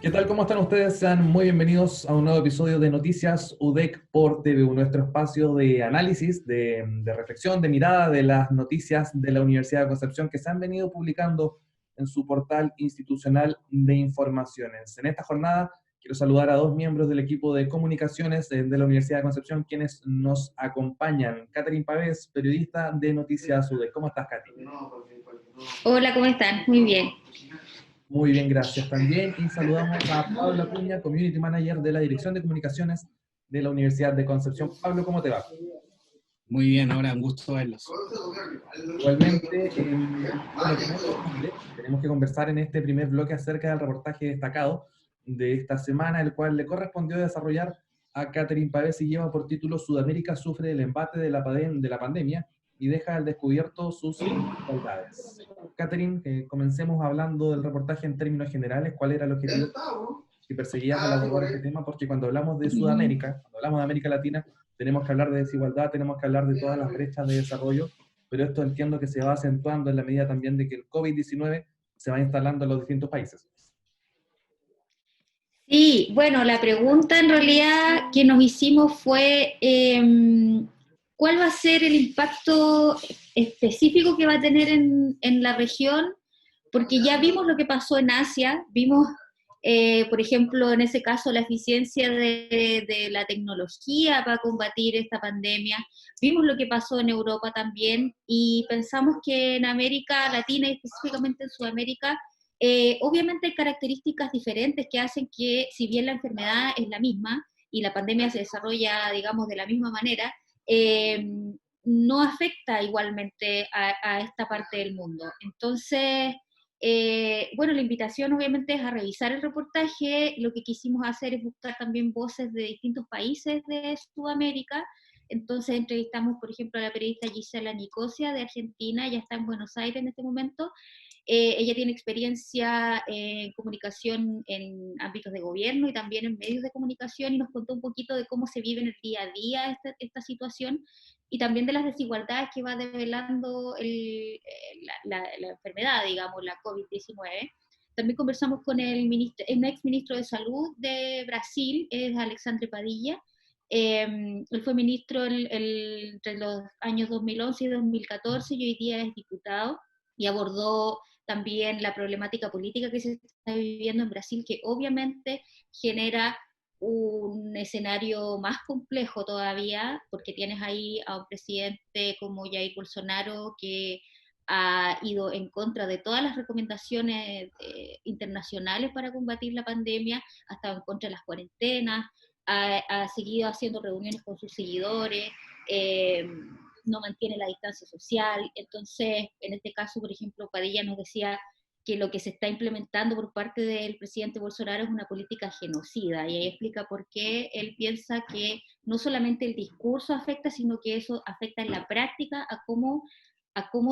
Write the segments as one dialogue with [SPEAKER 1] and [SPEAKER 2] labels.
[SPEAKER 1] ¿Qué tal? ¿Cómo están ustedes? Sean muy bienvenidos a un nuevo episodio de Noticias UDEC por TVU, nuestro espacio de análisis, de reflexión, de mirada de las noticias de la Universidad de Concepción que se han venido publicando en su portal institucional de informaciones. En esta jornada quiero saludar a dos miembros del equipo de comunicaciones de la Universidad de Concepción quienes nos acompañan. Catherine Pavés, periodista de Noticias UDEC. ¿Cómo estás, Katy?
[SPEAKER 2] Hola, ¿cómo están? Muy bien.
[SPEAKER 1] Muy bien, gracias también. Y saludamos a Pablo Acuña, Community Manager de la Dirección de Comunicaciones de la Universidad de Concepción. Pablo, ¿cómo te va?
[SPEAKER 3] Muy bien, ahora un gusto verlos.
[SPEAKER 1] Igualmente, bueno, como es costumbre, tenemos que conversar en este primer bloque acerca del reportaje destacado de esta semana, el cual le correspondió desarrollar a Catherine Pavés y lleva por título Sudamérica sufre el embate de la pandemia y deja al descubierto sus desigualdades. Catherine, comencemos hablando del reportaje en términos generales. ¿Cuál era el objetivo que perseguías al abordar este tema? Porque cuando hablamos de Sudamérica, cuando hablamos de América Latina, tenemos que hablar de desigualdad, tenemos que hablar de todas las brechas de desarrollo, pero esto entiendo que se va acentuando en la medida también de que el COVID-19 se va instalando en los distintos países.
[SPEAKER 2] Sí, bueno, la pregunta en realidad que nos hicimos fue ¿cuál va a ser el impacto específico que va a tener en la región? Porque ya vimos lo que pasó en Asia, vimos, por ejemplo, en ese caso, la eficiencia de la tecnología para combatir esta pandemia, vimos lo que pasó en Europa también, y pensamos que en América Latina y específicamente en Sudamérica, obviamente hay características diferentes que hacen que, si bien la enfermedad es la misma y la pandemia se desarrolla, digamos, de la misma manera, no afecta igualmente a esta parte del mundo. Entonces, bueno, la invitación obviamente es a revisar el reportaje. Lo que quisimos hacer es buscar también voces de distintos países de Sudamérica. Entonces entrevistamos, por ejemplo, a la periodista Gisela Nicosia de Argentina, ella está en Buenos Aires en este momento. Ella tiene experiencia en comunicación en ámbitos de gobierno y también en medios de comunicación, y nos contó un poquito de cómo se vive en el día a día esta situación, y también de las desigualdades que va develando la enfermedad, digamos, la COVID-19. También conversamos con el ex ministro de Salud de Brasil, es Alexandre Padilla. Él fue ministro entre los años 2011 y 2014 y hoy día es diputado, y abordó también la problemática política que se está viviendo en Brasil, que obviamente genera un escenario más complejo todavía, porque tienes ahí a un presidente como Jair Bolsonaro que ha ido en contra de todas las recomendaciones internacionales para combatir la pandemia, ha estado en contra de las cuarentenas, ha seguido haciendo reuniones con sus seguidores, no mantiene la distancia social. Entonces, en este caso, por ejemplo, Padilla nos decía que lo que se está implementando por parte del presidente Bolsonaro es una política genocida, y ahí explica por qué él piensa que no solamente el discurso afecta, sino que eso afecta en la práctica a cómo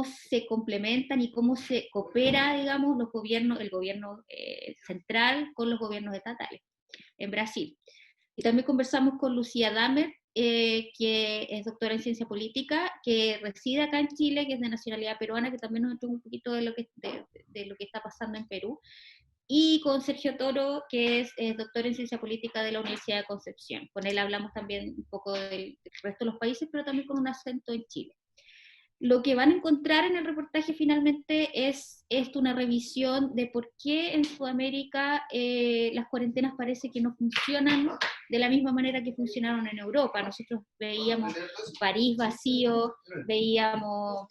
[SPEAKER 2] se complementan y cómo se coopera, digamos, los gobiernos, el gobierno central con los gobiernos estatales en Brasil. Y también conversamos con Lucía Damer, que es doctora en ciencia política, que reside acá en Chile, que es de nacionalidad peruana, que también nos entró un poquito de lo que está pasando en Perú. Y con Sergio Toro, que es doctor en ciencia política de la Universidad de Concepción. Con él hablamos también un poco del resto de los países, pero también con un acento en Chile. Lo que van a encontrar en el reportaje finalmente es esto, una revisión de por qué en Sudamérica las cuarentenas parece que no funcionan de la misma manera que funcionaron en Europa. Nosotros veíamos París vacío, veíamos,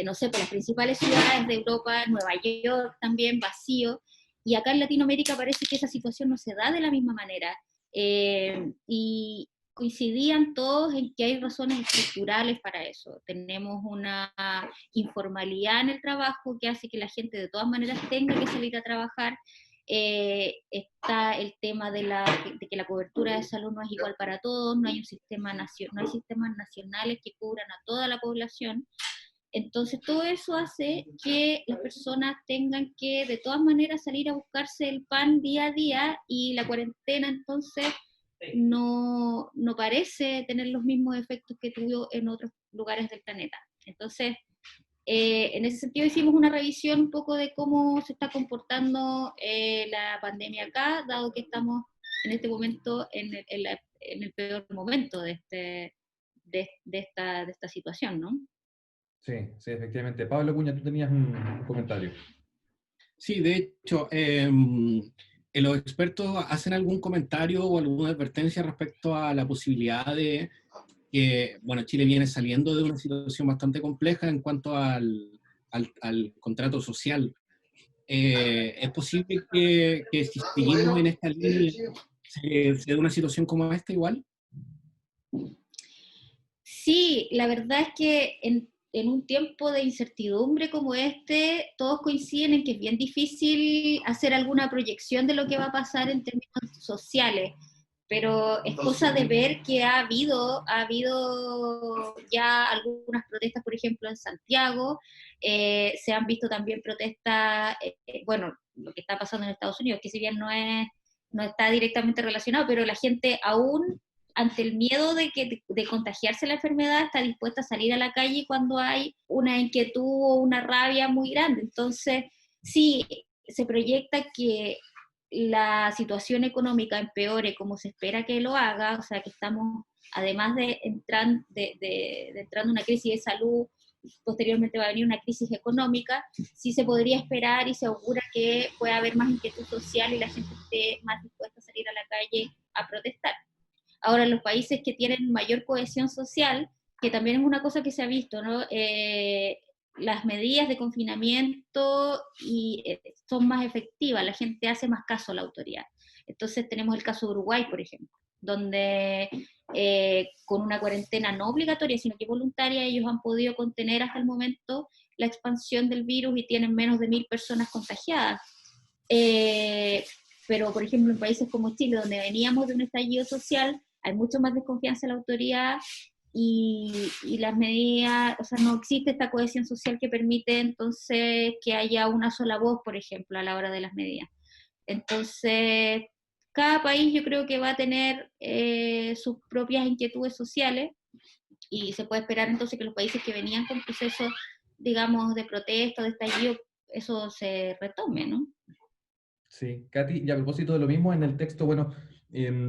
[SPEAKER 2] no sé, por las principales ciudades de Europa, Nueva York también vacío, y acá en Latinoamérica parece que esa situación no se da de la misma manera. Y coincidían todos en que hay razones estructurales para eso. Tenemos una informalidad en el trabajo que hace que la gente de todas maneras tenga que salir a trabajar. Está el tema de que la cobertura de salud no es igual para todos, no hay no hay sistemas nacionales que cubran a toda la población. Entonces todo eso hace que las personas tengan que de todas maneras salir a buscarse el pan día a día, y la cuarentena entonces no parece tener los mismos efectos que tuvo en otros lugares del planeta. Entonces, En ese sentido hicimos una revisión un poco de cómo se está comportando la pandemia acá, dado que estamos en este momento en el peor momento de esta situación, ¿no?
[SPEAKER 1] Sí, sí, efectivamente. Pablo Cuña, tú tenías un comentario.
[SPEAKER 3] Sí, de hecho, los expertos hacen algún comentario o alguna advertencia respecto a la posibilidad de que, bueno, Chile viene saliendo de una situación bastante compleja en cuanto al contrato social. ¿Es posible que si seguimos en esta línea se dé una situación como esta igual?
[SPEAKER 2] Sí, la verdad es que en un tiempo de incertidumbre como este, todos coinciden en que es bien difícil hacer alguna proyección de lo que va a pasar en términos sociales, pero es cosa de ver que ha habido ya algunas protestas, por ejemplo, en Santiago, se han visto también protestas, bueno, lo que está pasando en Estados Unidos, que si bien no está directamente relacionado, pero la gente aún ante el miedo de contagiarse la enfermedad, está dispuesta a salir a la calle cuando hay una inquietud o una rabia muy grande. Entonces, sí, se proyecta que la situación económica empeore como se espera que lo haga, o sea, que estamos, además de entrando en una crisis de salud, posteriormente va a venir una crisis económica, sí se podría esperar y se augura que pueda haber más inquietud social y la gente esté más dispuesta a salir a la calle a protestar. Ahora, los países que tienen mayor cohesión social, que también es una cosa que se ha visto, ¿no? Las medidas de confinamiento son más efectivas, la gente hace más caso a la autoridad. Entonces tenemos el caso de Uruguay, por ejemplo, donde con una cuarentena no obligatoria, sino que voluntaria, ellos han podido contener hasta el momento la expansión del virus y tienen menos de 1.000 personas contagiadas. Pero, por ejemplo, en países como Chile, donde veníamos de un estallido social, hay mucho más desconfianza en la autoridad y las medidas, o sea, no existe esta cohesión social que permite entonces que haya una sola voz, por ejemplo, a la hora de las medidas. Entonces, cada país yo creo que va a tener sus propias inquietudes sociales y se puede esperar entonces que los países que venían con procesos, digamos, de protesta, de estallido, eso se retome, ¿no?
[SPEAKER 1] Sí, Katy, y a propósito de lo mismo, en el texto, bueno,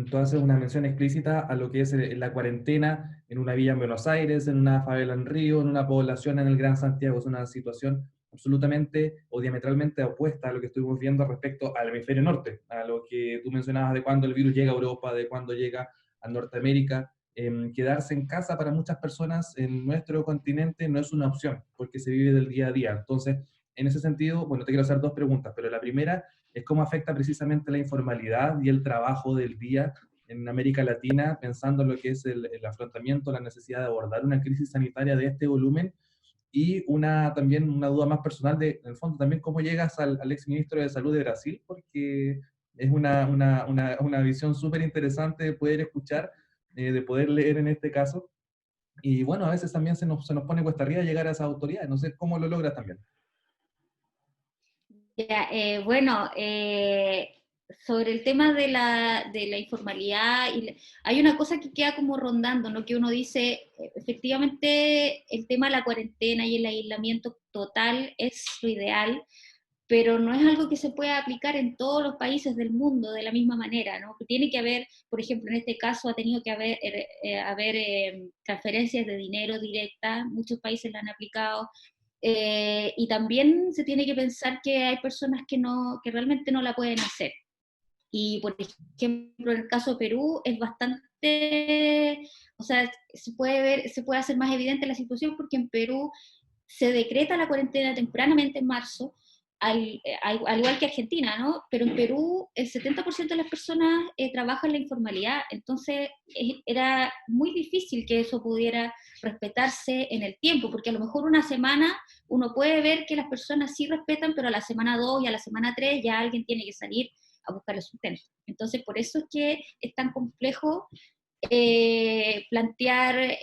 [SPEAKER 1] tú haces una mención explícita a lo que es la cuarentena en una villa en Buenos Aires, en una favela en Río, en una población en el Gran Santiago. Es una situación absolutamente o diametralmente opuesta a lo que estuvimos viendo respecto al hemisferio norte, a lo que tú mencionabas de cuando el virus llega a Europa, de cuando llega a Norteamérica. Quedarse en casa para muchas personas en nuestro continente no es una opción, porque se vive del día a día. Entonces, en ese sentido, bueno, te quiero hacer dos preguntas, pero la primera es cómo afecta precisamente la informalidad y el trabajo del día en América Latina, pensando en lo que es el afrontamiento, la necesidad de abordar una crisis sanitaria de este volumen, y también una duda más personal en el fondo, también cómo llegas al exministro de Salud de Brasil, porque es una visión súper interesante de poder escuchar, de poder leer en este caso, y bueno, a veces también se nos pone cuesta arriba llegar a esas autoridades, no sé cómo lo logras también.
[SPEAKER 2] Ya, bueno, sobre el tema de la informalidad, hay una cosa que queda como rondando, ¿no? Que uno dice, efectivamente, el tema de la cuarentena y el aislamiento total es lo ideal, pero no es algo que se pueda aplicar en todos los países del mundo de la misma manera, ¿no? Tiene que haber, por ejemplo, en este caso ha tenido que haber transferencias de dinero directas, muchos países la han aplicado, y también se tiene que pensar que hay personas que realmente no la pueden hacer. Y por ejemplo, en el caso de Perú es bastante, o sea, se puede hacer más evidente la situación porque en Perú se decreta la cuarentena tempranamente en marzo, al igual que Argentina, ¿no? Pero en Perú el 70% de las personas trabajan en la informalidad, entonces era muy difícil que eso pudiera respetarse en el tiempo, porque a lo mejor una semana uno puede ver que las personas sí respetan, pero a la semana 2 y a la semana 3 ya alguien tiene que salir a buscar el sustento. Entonces, por eso es que es tan complejo plantear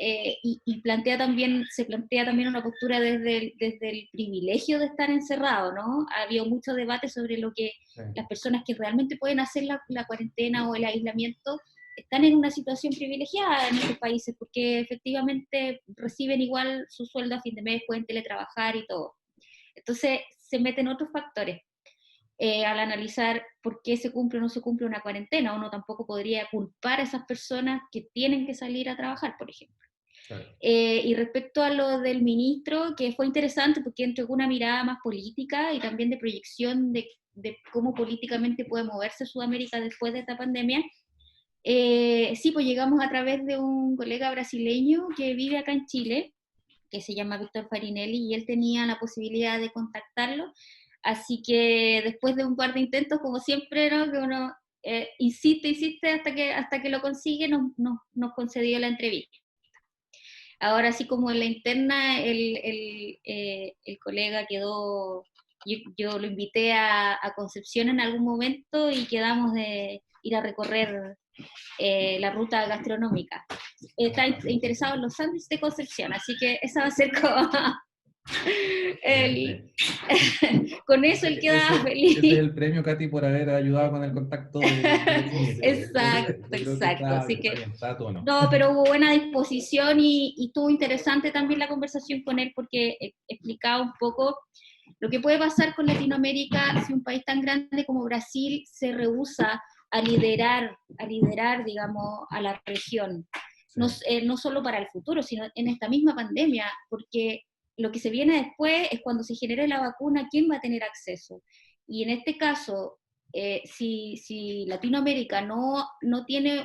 [SPEAKER 2] se plantea también una postura desde el privilegio de estar encerrado, ¿no? Ha habido mucho debate sobre lo que
[SPEAKER 1] Sí.
[SPEAKER 2] las personas que realmente pueden hacer la cuarentena o el aislamiento están en una situación privilegiada en esos países, porque efectivamente reciben igual su sueldo a fin de mes, pueden teletrabajar y todo. Entonces se meten otros factores. Al analizar por qué se cumple o no se cumple una cuarentena, uno tampoco podría culpar a esas personas que tienen que salir a trabajar, por ejemplo. Claro. Y respecto a lo del ministro, que fue interesante porque entregó una mirada más política y también de proyección de cómo políticamente puede moverse Sudamérica después de esta pandemia. Sí, pues llegamos a través de un colega brasileño que vive acá en Chile, que se llama Víctor Farinelli, y él tenía la posibilidad de contactarlo. Así que después de un par de intentos, como siempre, ¿no? Que uno insiste hasta que lo consigue, nos concedió la entrevista. Ahora, así como en la interna, el colega quedó, yo lo invité a Concepción en algún momento y quedamos de ir a recorrer la ruta gastronómica. Está interesado en los sándwiches de Concepción, así que esa va a ser como... con eso él queda feliz.
[SPEAKER 1] Ese es el premio, Katy, por haber ayudado con el contacto de
[SPEAKER 2] Exacto. Así que,
[SPEAKER 1] está todo, ¿no?
[SPEAKER 2] No, pero hubo buena disposición y estuvo interesante también la conversación con él porque explicaba un poco lo que puede pasar con Latinoamérica si un país tan grande como Brasil se rehúsa a liderar, digamos, a la región. Sí. No solo para el futuro, sino en esta misma pandemia, porque lo que se viene después es cuando se genere la vacuna, ¿quién va a tener acceso? Y en este caso, si Latinoamérica no tiene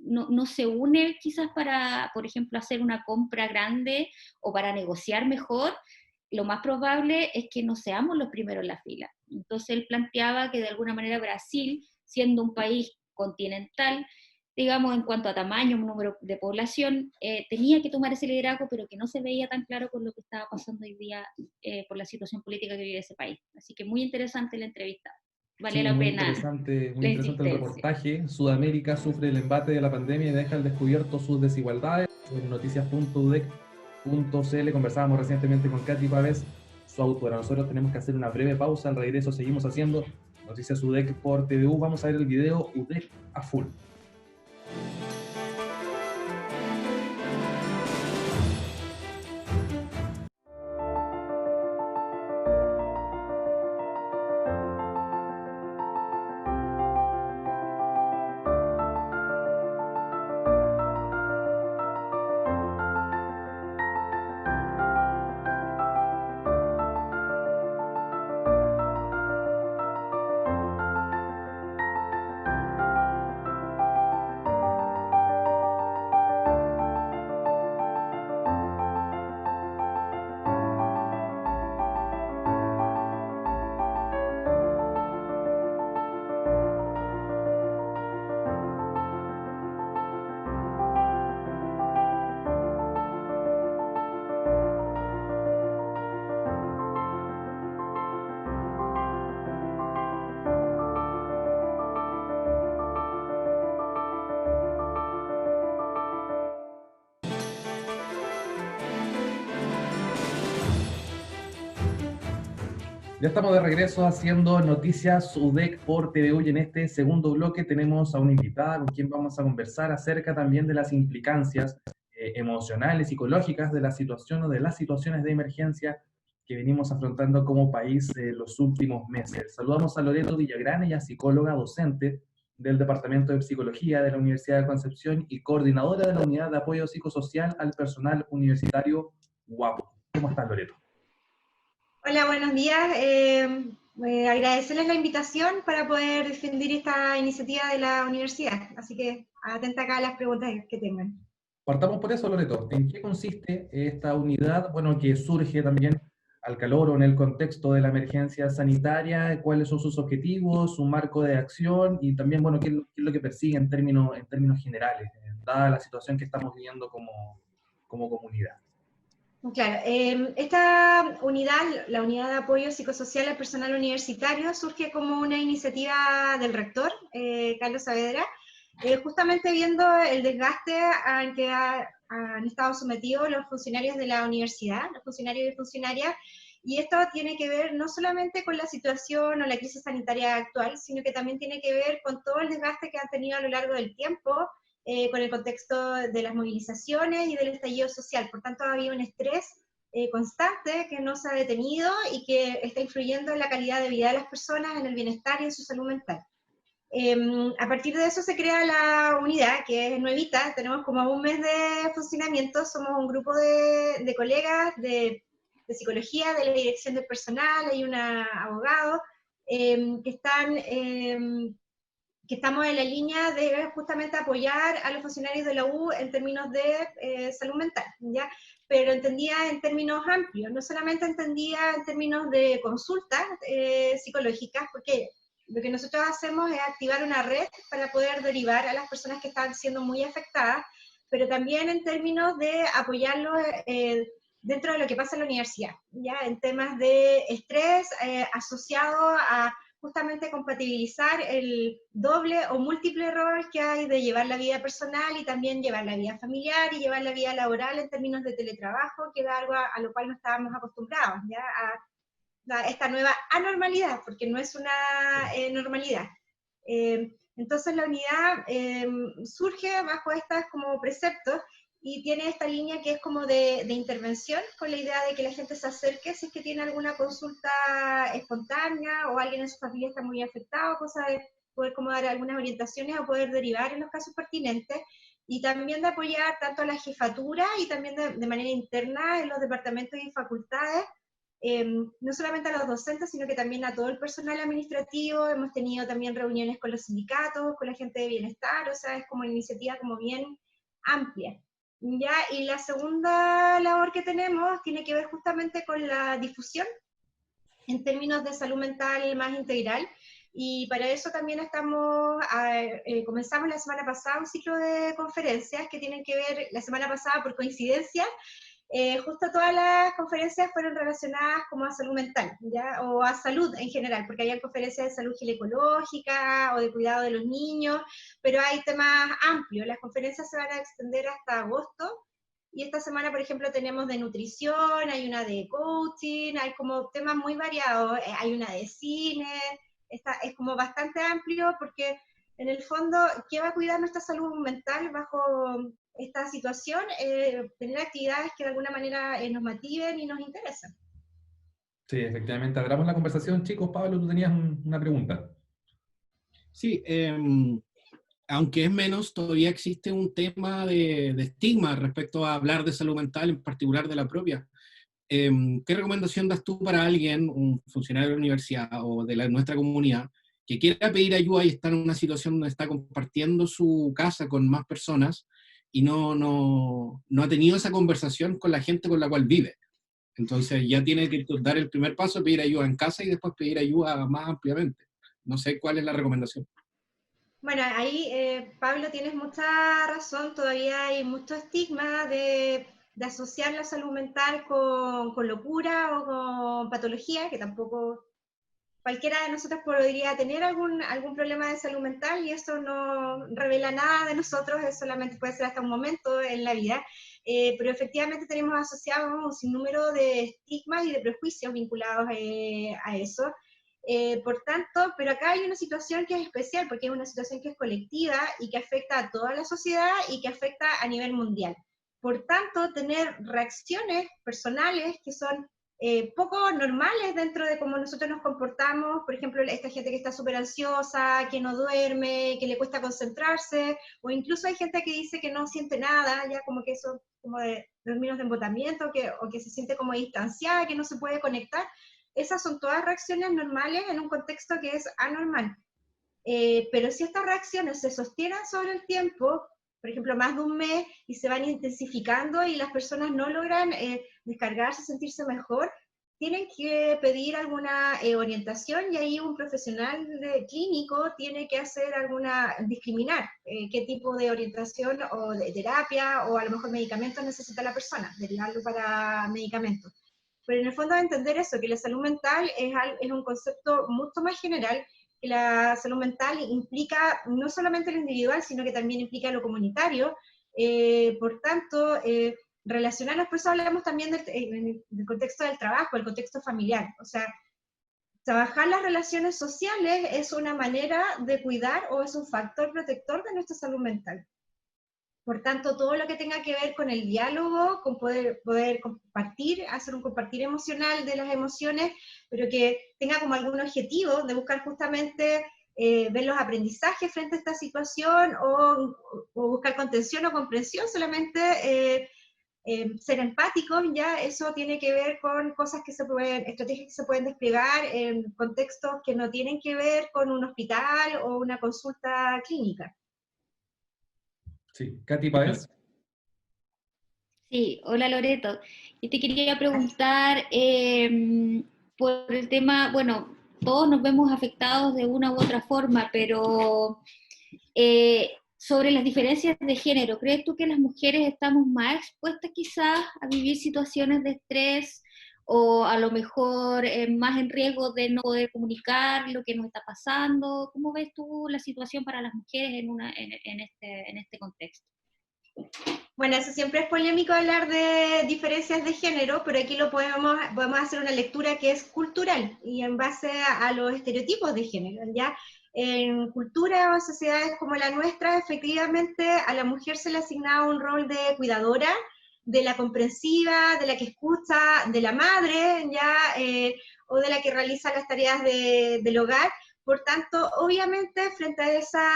[SPEAKER 2] no se une quizás para, por ejemplo, hacer una compra grande o para negociar mejor, lo más probable es que no seamos los primeros en la fila. Entonces él planteaba que de alguna manera Brasil, siendo un país continental, digamos, en cuanto a tamaño, número de población, tenía que tomar ese liderazgo, pero que no se veía tan claro con lo que estaba pasando hoy día por la situación política que vive ese país. Así que muy interesante la entrevista. Vale la pena.
[SPEAKER 1] Muy interesante el reportaje. Sudamérica sufre el embate de la pandemia y deja al descubierto sus desigualdades. En noticias.udec.cl conversábamos recientemente con Katy Pavés, su autora. Nosotros tenemos que hacer una breve pausa. Al regreso seguimos haciendo Noticias UDEC por TVU. Vamos a ver el video UDEC a full. Ya estamos de regreso haciendo Noticias UDEC por TVU y en este segundo bloque tenemos a una invitada con quien vamos a conversar acerca también de las implicancias emocionales, psicológicas de la situación o de las situaciones de emergencia que venimos afrontando como país los últimos meses. Saludamos a Loreto Villagrán, ella es psicóloga docente del Departamento de Psicología de la Universidad de Concepción y coordinadora de la Unidad de Apoyo Psicosocial al Personal Universitario UAPO. ¿Cómo estás, Loreto?
[SPEAKER 4] Hola, buenos días. Agradecerles la invitación para poder defender esta iniciativa de la universidad. Así que atenta acá a las preguntas que tengan.
[SPEAKER 1] Partamos por eso, Loreto. ¿En qué consiste esta unidad, bueno, que surge también al calor o en el contexto de la emergencia sanitaria? ¿Cuáles son sus objetivos, su marco de acción y también, bueno, qué es lo que persigue en términos generales, dada la situación que estamos viviendo como comunidad?
[SPEAKER 4] Claro, esta unidad, la Unidad de Apoyo Psicosocial al Personal Universitario, surge como una iniciativa del rector, Carlos Saavedra, justamente viendo el desgaste al que han estado sometidos los funcionarios de la universidad, los funcionarios y funcionarias, Y esto tiene que ver no solamente con la situación o la crisis sanitaria actual, sino que también tiene que ver con todo el desgaste que han tenido a lo largo del tiempo, con el contexto de las movilizaciones y del estallido social. Por tanto, ha habido un estrés constante que no se ha detenido y que está influyendo en la calidad de vida de las personas, en el bienestar y en su salud mental. A partir de eso se crea la unidad, que es nuevita, tenemos como un mes de funcionamiento, somos un grupo de colegas de psicología, de la dirección del personal, hay un abogado, que estamos en la línea de justamente apoyar a los funcionarios de la U en términos de salud mental, ¿ya? Pero entendía en términos amplios, no solamente entendía en términos de consultas psicológicas, porque lo que nosotros hacemos es activar una red para poder derivar a las personas que están siendo muy afectadas, pero también en términos de apoyarlos dentro de lo que pasa en la universidad, ¿ya? En temas de estrés asociado a justamente compatibilizar el doble o múltiple rol que hay de llevar la vida personal y también llevar la vida familiar y llevar la vida laboral en términos de teletrabajo, que era algo a lo cual no estábamos acostumbrados, ¿ya? A esta nueva anormalidad, porque no es una normalidad. Entonces la unidad surge bajo estas como preceptos y tiene esta línea que es como de intervención, con la idea de que la gente se acerque si es que tiene alguna consulta espontánea o alguien en su familia está muy afectado, cosa de poder como dar algunas orientaciones o poder derivar en los casos pertinentes, y también de apoyar tanto a la jefatura y también de manera interna en los departamentos y facultades, no solamente a los docentes, sino que también a todo el personal administrativo. Hemos tenido también reuniones con los sindicatos, con la gente de bienestar, o sea, es como una iniciativa como bien amplia. ¿Ya? Y la segunda labor que tenemos tiene que ver justamente con la difusión en términos de salud mental más integral, y para eso también comenzamos la semana pasada un ciclo de conferencias que tienen que ver, la semana pasada por coincidencia, justo todas las conferencias fueron relacionadas como a salud mental, ¿ya? O a salud en general, porque había conferencias de salud ginecológica o de cuidado de los niños, pero hay temas amplios. Las conferencias se van a extender hasta agosto, y esta semana, por ejemplo, tenemos de nutrición, hay una de coaching, hay como temas muy variados, hay una de cine, es como bastante amplio, porque en el fondo, ¿qué va a cuidar nuestra salud mental bajo esta situación? Tener actividades que de alguna manera nos motiven y nos interesen.
[SPEAKER 1] Sí, efectivamente. Abramos la conversación, chicos. Pablo, tú tenías una pregunta.
[SPEAKER 3] Sí, aunque es menos, todavía existe un tema de estigma respecto a hablar de salud mental, en particular de la propia. ¿Qué recomendación das tú para alguien, un funcionario de la universidad o de nuestra comunidad, que quiera pedir ayuda y está en una situación donde está compartiendo su casa con más personas y no ha tenido esa conversación con la gente con la cual vive? Entonces ya tiene que dar el primer paso, pedir ayuda en casa y después pedir ayuda más ampliamente. No sé cuál es la recomendación.
[SPEAKER 4] Bueno, ahí, Pablo, tienes mucha razón, todavía hay mucho estigma de asociar la salud mental con locura o con patología, que tampoco cualquiera de nosotros podría tener algún problema de salud mental, y eso no revela nada de nosotros, es solamente puede ser hasta un momento en la vida, pero efectivamente tenemos asociado un sinnúmero de estigmas y de prejuicios vinculados a eso. Por tanto, pero acá hay una situación que es especial, porque es una situación que es colectiva y que afecta a toda la sociedad y que afecta a nivel mundial. Por tanto, tener reacciones personales que son poco normales dentro de cómo nosotros nos comportamos, por ejemplo, esta gente que está súper ansiosa, que no duerme, que le cuesta concentrarse, o incluso hay gente que dice que no siente nada, ya como que eso, como de términos de embotamiento, o que se siente como distanciada, que no se puede conectar. Esas son todas reacciones normales en un contexto que es anormal. Pero si estas reacciones se sostienen sobre el tiempo, por ejemplo, más de un mes, y se van intensificando y las personas no logran descargarse, sentirse mejor, tienen que pedir alguna orientación, y ahí un profesional clínico tiene que hacer discriminar qué tipo de orientación o de terapia o a lo mejor medicamentos necesita la persona, derivarlo para medicamentos. Pero en el fondo entender eso, que la salud mental es un concepto mucho más general, que la salud mental implica no solamente lo individual, sino que también implica lo comunitario. Por tanto, relacionarnos, por eso hablamos también del contexto del trabajo, el contexto familiar. O sea, trabajar las relaciones sociales es una manera de cuidar o es un factor protector de nuestra salud mental. Por tanto, todo lo que tenga que ver con el diálogo, con poder compartir, hacer un compartir emocional de las emociones, pero que tenga como algún objetivo de buscar justamente ver los aprendizajes frente a esta situación o buscar contención o comprensión, solamente ser empáticos, ya eso tiene que ver con cosas que estrategias que se pueden desplegar en contextos que no tienen que ver con un hospital o una consulta clínica.
[SPEAKER 1] Sí, Katy Páez.
[SPEAKER 2] Sí, hola Loreto. Y te quería preguntar por el tema, bueno, todos nos vemos afectados de una u otra forma, pero sobre las diferencias de género, ¿crees tú que las mujeres estamos más expuestas quizás a vivir situaciones de estrés o a lo mejor más en riesgo de no poder comunicar lo que nos está pasando? ¿Cómo ves tú la situación para las mujeres en este contexto?
[SPEAKER 4] Bueno, eso siempre es polémico hablar de diferencias de género, pero aquí podemos hacer una lectura que es cultural y en base a los estereotipos de género, ¿ya? En cultura o sociedades como la nuestra, efectivamente a la mujer se le asignaba un rol de cuidadora, de la comprensiva, de la que escucha, de la madre, ¿ya? O de la que realiza las tareas del hogar. Por tanto, obviamente, frente a esa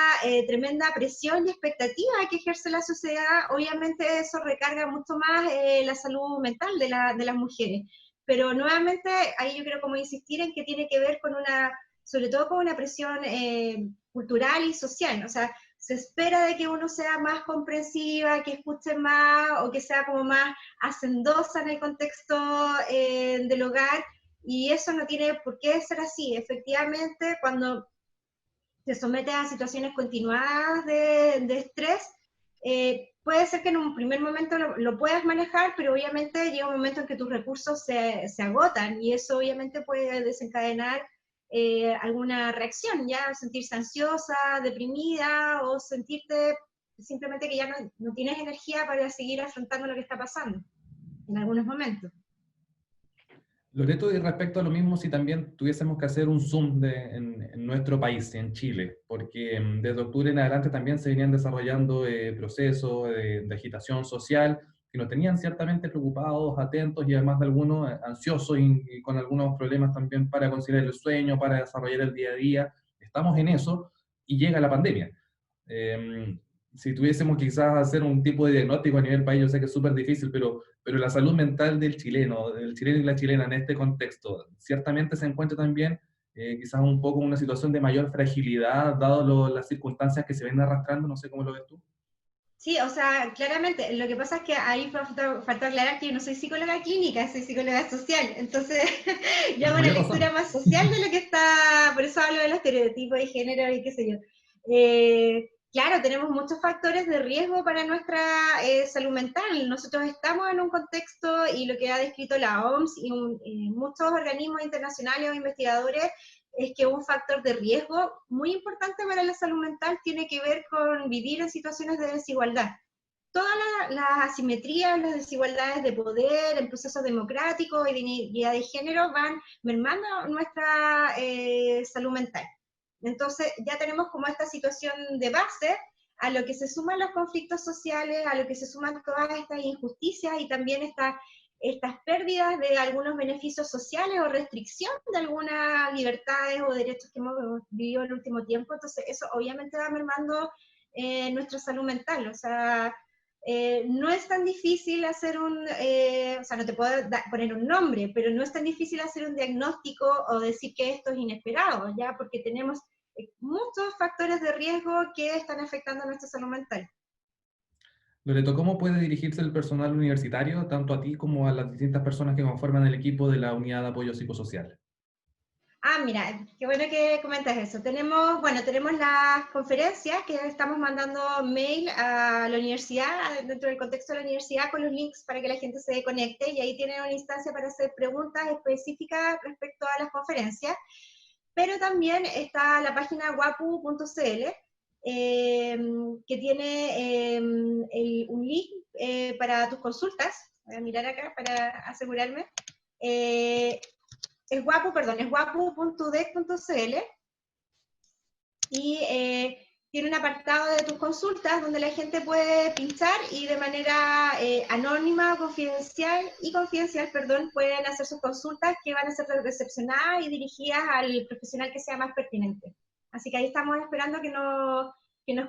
[SPEAKER 4] tremenda presión y expectativa que ejerce la sociedad, obviamente eso recarga mucho más la salud mental de las mujeres. Pero nuevamente, ahí yo quiero como insistir en que tiene que ver con sobre todo con una presión cultural y social. O sea, se espera de que uno sea más comprensiva, que escuche más, o que sea como más hacendosa en el contexto del hogar, y eso no tiene por qué ser así. Efectivamente, cuando te sometes a situaciones continuadas de estrés, puede ser que en un primer momento lo puedas manejar, pero obviamente llega un momento en que tus recursos se agotan, y eso obviamente puede desencadenar alguna reacción, ya sentirse ansiosa, deprimida, o sentirte simplemente que ya no tienes energía para seguir afrontando lo que está pasando en algunos momentos.
[SPEAKER 1] Loreto, y respecto a lo mismo, si también tuviésemos que hacer un zoom en nuestro país, en Chile, porque desde octubre en adelante también se venían desarrollando procesos de agitación social que nos tenían ciertamente preocupados, atentos y además de algunos ansiosos y con algunos problemas también para conciliar el sueño, para desarrollar el día a día. Estamos en eso y llega la pandemia. Si tuviésemos quizás hacer un tipo de diagnóstico a nivel país, yo sé que es súper difícil, pero la salud mental del chileno y la chilena en este contexto, ciertamente se encuentra también quizás un poco en una situación de mayor fragilidad, dado las circunstancias que se ven arrastrando, no sé cómo lo ves tú.
[SPEAKER 4] Sí, o sea, claramente, lo que pasa es que ahí faltó aclarar que yo no soy psicóloga clínica, soy psicóloga social, entonces yo hago una lectura más social de lo que está, por eso hablo de los estereotipos de género y qué sé yo. Claro, tenemos muchos factores de riesgo para nuestra salud mental. Nosotros estamos en un contexto, y lo que ha descrito la OMS y muchos organismos internacionales o investigadores, es que un factor de riesgo muy importante para la salud mental tiene que ver con vivir en situaciones de desigualdad. Todas las asimetrías, las desigualdades de poder, en procesos democráticos y de identidad de género van mermando nuestra salud mental. Entonces ya tenemos como esta situación de base, a lo que se suman los conflictos sociales, a lo que se suman todas estas injusticias y también estas pérdidas de algunos beneficios sociales o restricción de algunas libertades o derechos que hemos vivido en el último tiempo. Entonces eso obviamente va mermando nuestra salud mental. O sea, no es tan difícil hacer o sea, no te puedo poner un nombre, pero no es tan difícil hacer un diagnóstico o decir que esto es inesperado, ¿ya? Porque tenemos muchos factores de riesgo que están afectando a nuestra salud mental.
[SPEAKER 1] Loreto, ¿cómo puede dirigirse el personal universitario, tanto a ti como a las distintas personas que conforman el equipo de la Unidad de Apoyo Psicosocial?
[SPEAKER 4] Mira, qué bueno que comentas eso. Tenemos las conferencias que estamos mandando mail a la universidad, dentro del contexto de la universidad, con los links para que la gente se conecte, y ahí tienen una instancia para hacer preguntas específicas respecto a las conferencias. Pero también está la página wapu.cl, que tiene un link para tus consultas. Voy a mirar acá para asegurarme. Es guapu.udec.cl y tiene un apartado de tus consultas donde la gente puede pinchar y de manera anónima, confidencial, pueden hacer sus consultas que van a ser recepcionadas y dirigidas al profesional que sea más pertinente. Así que ahí estamos esperando que nos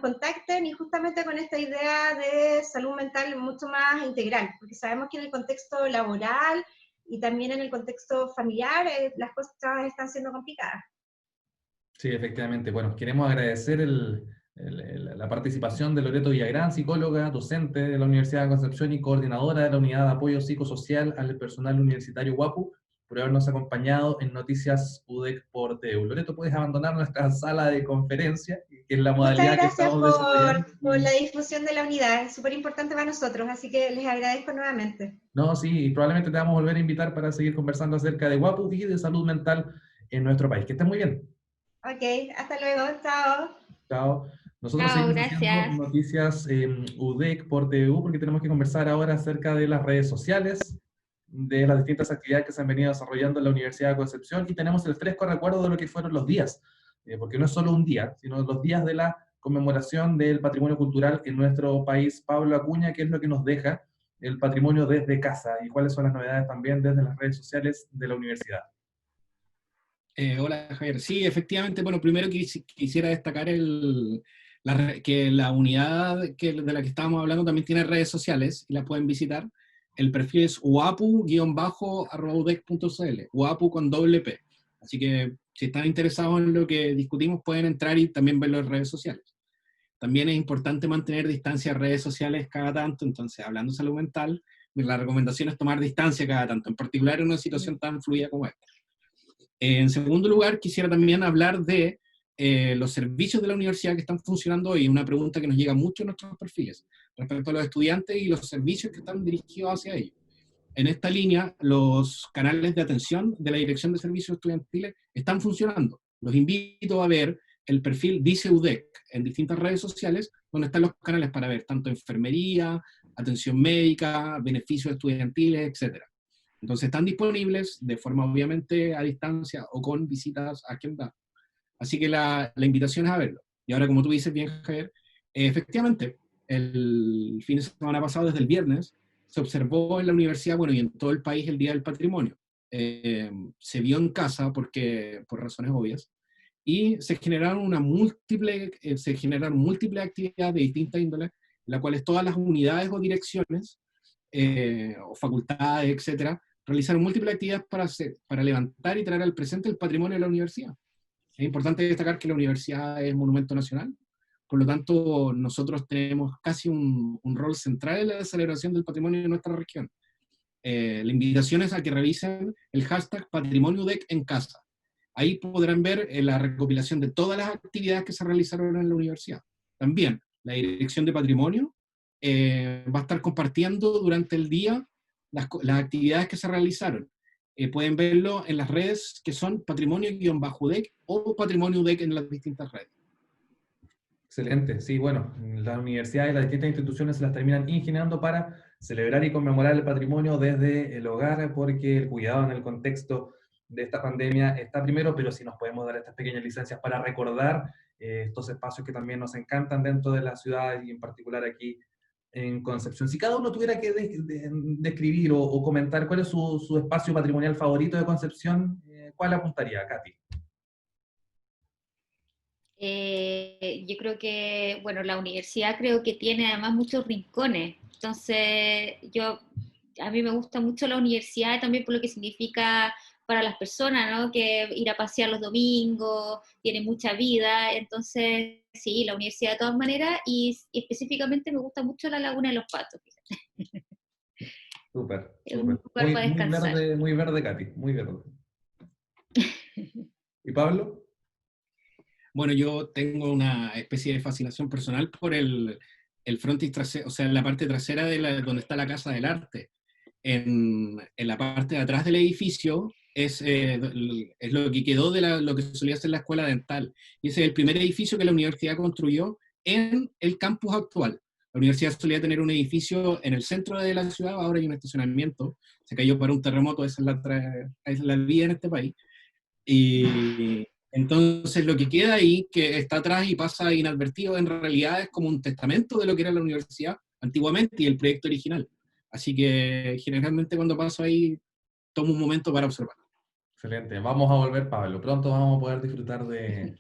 [SPEAKER 4] contacten, y justamente con esta idea de salud mental mucho más integral, porque sabemos que en el contexto laboral y también en el contexto familiar las cosas están siendo complicadas.
[SPEAKER 1] Sí, efectivamente. Bueno, queremos agradecer la participación de Loreto Villagrán, psicóloga, docente de la Universidad de Concepción y coordinadora de la Unidad de Apoyo Psicosocial al Personal Universitario Guapu, por habernos acompañado en Noticias UDEC por TU. Loreto, puedes abandonar nuestra sala de conferencia, que es la modalidad que estamos desarrollando.
[SPEAKER 4] Por la difusión de la unidad, es súper importante para nosotros, así que les agradezco nuevamente.
[SPEAKER 1] No, sí, y probablemente te vamos a volver a invitar para seguir conversando acerca de Guapu y de salud mental en nuestro país. Que estés muy bien.
[SPEAKER 4] Ok, hasta luego, chao.
[SPEAKER 1] Chao. Nosotros
[SPEAKER 2] Chao,
[SPEAKER 1] seguimos
[SPEAKER 2] gracias.
[SPEAKER 1] haciendo Noticias UDEC por TU, porque tenemos que conversar ahora acerca de las redes sociales, de las distintas actividades que se han venido desarrollando en la Universidad de Concepción, y tenemos el fresco recuerdo de lo que fueron los días, porque no es solo un día, sino los días de la conmemoración del patrimonio cultural en nuestro país. Pablo Acuña, ¿qué es lo que nos deja el patrimonio desde casa y cuáles son las novedades también desde las redes sociales de la universidad?
[SPEAKER 3] Hola Javier, sí, efectivamente, bueno, primero quisiera destacar que la unidad de la que estábamos hablando también tiene redes sociales y la pueden visitar. El perfil es uapu_udec.cl, uapu con doble P. Así que si están interesados en lo que discutimos pueden entrar y también verlo en redes sociales. También es importante mantener distancia en redes sociales cada tanto, entonces hablando de salud mental, la recomendación es tomar distancia cada tanto, en particular en una situación tan fluida como esta. En segundo lugar, quisiera también hablar de los servicios de la universidad que están funcionando hoy, una pregunta que nos llega mucho en nuestros perfiles, respecto a los estudiantes y los servicios que están dirigidos hacia ellos. En esta línea, los canales de atención de la Dirección de Servicios Estudiantiles están funcionando. Los invito a ver el perfil Dice UDEC en distintas redes sociales, donde están los canales para ver tanto enfermería, atención médica, beneficios estudiantiles, etc. Entonces están disponibles de forma obviamente a distancia o con visitas a quien da. Así que la invitación es a verlo. Y ahora, como tú dices bien, Javier, efectivamente, el fin de semana pasado, desde el viernes, se observó en la universidad, bueno, y en todo el país, el Día del Patrimonio. Se vio en casa por razones obvias, y se generaron múltiples actividades de distintas índoles, en las cuales todas las unidades o direcciones, o facultades, etcétera, realizaron múltiples actividades para levantar y traer al presente el patrimonio de la universidad. Es importante destacar que la universidad es monumento nacional, por lo tanto nosotros tenemos casi un rol central en la celebración del patrimonio de nuestra región. La invitación es a que revisen el hashtag PatrimonioUDEC en casa. Ahí podrán ver la recopilación de todas las actividades que se realizaron en la universidad. También la Dirección de Patrimonio va a estar compartiendo durante el día las actividades que se realizaron. Pueden verlo en las redes que son patrimonio-udec o patrimonio-udec en las distintas redes.
[SPEAKER 1] Excelente, sí, bueno, las universidades y las distintas instituciones se las terminan ingeniando para celebrar y conmemorar el patrimonio desde el hogar, porque el cuidado en el contexto de esta pandemia está primero, pero si nos podemos dar estas pequeñas licencias para recordar estos espacios que también nos encantan dentro de la ciudad y en particular aquí en Concepción. Si cada uno tuviera que describir o comentar cuál es su espacio patrimonial favorito de Concepción, ¿cuál apuntaría, Katy?
[SPEAKER 2] Yo creo que, bueno, la universidad creo que tiene además muchos rincones, entonces a mí me gusta mucho la universidad también por lo que significa para las personas, ¿no? Que ir a pasear los domingos, tiene mucha vida, entonces sí, la universidad de todas maneras, y específicamente me gusta mucho la Laguna de los Patos.
[SPEAKER 1] Súper,
[SPEAKER 2] Es un
[SPEAKER 1] súper.
[SPEAKER 2] lugar para descansar.
[SPEAKER 1] Muy verde, Katy, muy verde. ¿Y Pablo?
[SPEAKER 3] Bueno, yo tengo una especie de fascinación personal por el frontis trasero, o sea, la parte trasera donde está la Casa del Arte. En la parte de atrás del edificio es lo que quedó de lo que solía ser la escuela dental. Y ese es el primer edificio que la universidad construyó en el campus actual. La universidad solía tener un edificio en el centro de la ciudad, ahora hay un estacionamiento, se cayó por un terremoto, esa es la vida en este país. Y entonces lo que queda ahí, que está atrás y pasa inadvertido, en realidad es como un testamento de lo que era la universidad antiguamente y el proyecto original. Así que generalmente cuando paso ahí, tomo un momento para observar.
[SPEAKER 1] Excelente. Vamos a volver, Pablo. Pronto vamos a poder disfrutar del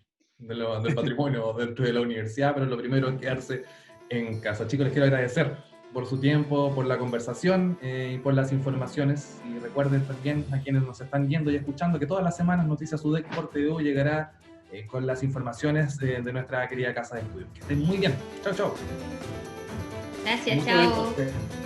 [SPEAKER 1] patrimonio dentro de la universidad, pero lo primero es quedarse en casa. Chicos, les quiero agradecer por su tiempo, por la conversación y por las informaciones. Y recuerden también a quienes nos están viendo y escuchando que todas las semanas Noticias UDEC por TVO llegará con las informaciones de nuestra querida casa de estudios. Que estén muy bien. Chao, chao.
[SPEAKER 2] Gracias,
[SPEAKER 3] Muchas
[SPEAKER 2] chao.
[SPEAKER 3] gracias.